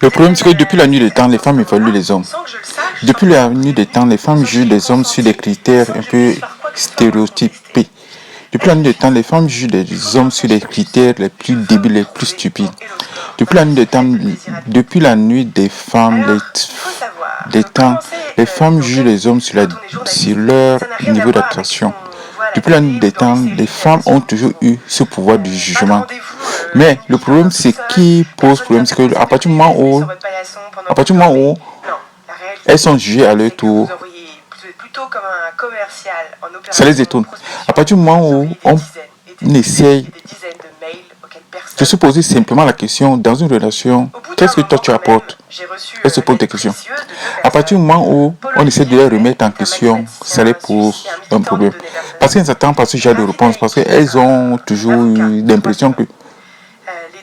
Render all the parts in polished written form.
Le problème, c'est que depuis la nuit des temps, les femmes évaluent les hommes. Depuis la nuit des temps, les femmes jugent les hommes sur des critères un peu stéréotypés. Depuis la nuit des temps, les femmes jugent les hommes sur les critères les plus débiles, les plus stupides. Depuis la nuit des temps, depuis la nuit des femmes, les femmes jugent les hommes sur leur niveau d'attraction. Depuis la nuit des temps, les femmes ont toujours eu ce pouvoir du jugement. Mais le problème, c'est qui pose problème, c'est qu'à partir du moment où elles sont jugées à leur tour, ça les étonne. À partir du moment où on essaye de se poser simplement la question dans une relation, qu'est-ce que toi tu apportes? Elle se pose des questions. À partir du moment où on essaie de les remettre en question, ça les pose un problème. Parce qu'elles s'attendent pas ce genre de réponse, parce qu'elles ont toujours eu l'impression que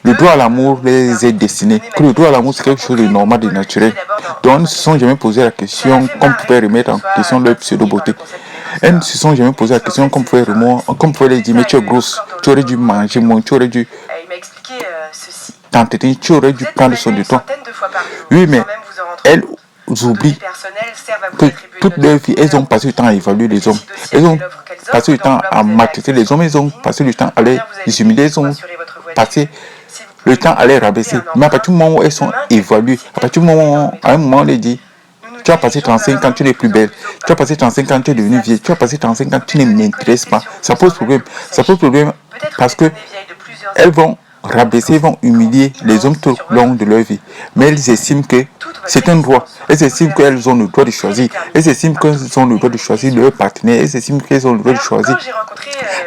le droit à l'amour les est destiné, que le droit à l'amour c'est quelque chose de normal, de naturel. Donc elles ne se sont jamais posé la question qu'on pouvait remettre en question leur pseudo-beauté. Elles ne se sont jamais posé la question qu'on pouvait les dire, mais tu es grosse, tu aurais dû manger moins, tu aurais dû t'entretenir, tu aurais dû prendre soin de toi. Oui, mais elles oublient que toute leur vie, elles ont passé le temps à évaluer les hommes. Elles ont passé le temps à maltraiter les hommes, elles ont passé le temps à les humilier, elles ont passé le temps à les rabaisser. Mais à partir du moment où elles sont évaluées, à partir du moment où, à un moment, on les dit, tu as passé 35 ans, tu n'es plus belle. Tu as passé 35 ans, tu es devenue vieille. Tu as passé 35 ans, tu ne m'intéresses pas. Ça pose problème. Ça pose problème parce que elles vont rabaisser, vont humilier les hommes tout au long de leur vie. Mais elles estiment que c'est un droit. Elles estiment qu'elles ont le droit de choisir. Elles estiment qu'elles ont le droit de choisir leur partenaire. Elles estiment qu'elles ont le droit de choisir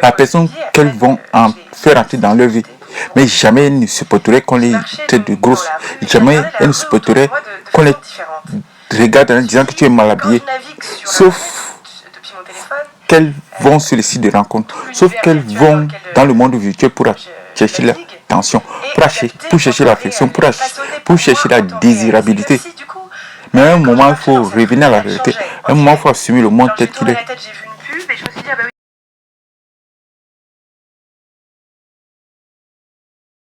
la personne qu'elles vont en faire entrer dans leur vie. Mais jamais elles ne supporteraient qu'on les traite de grosses. Jamais elles ne supporteraient qu'on les regarde en disant que tu es mal habillé. Sauf qu'elles vont sur les sites de rencontres. Sauf qu'elles vont dans le monde virtuel pour chercher l'attention, pour chercher l'affection, pour chercher la désirabilité. Mais à un moment, il faut revenir à la réalité. À un moment, il faut assumer le monde tel qu'il est.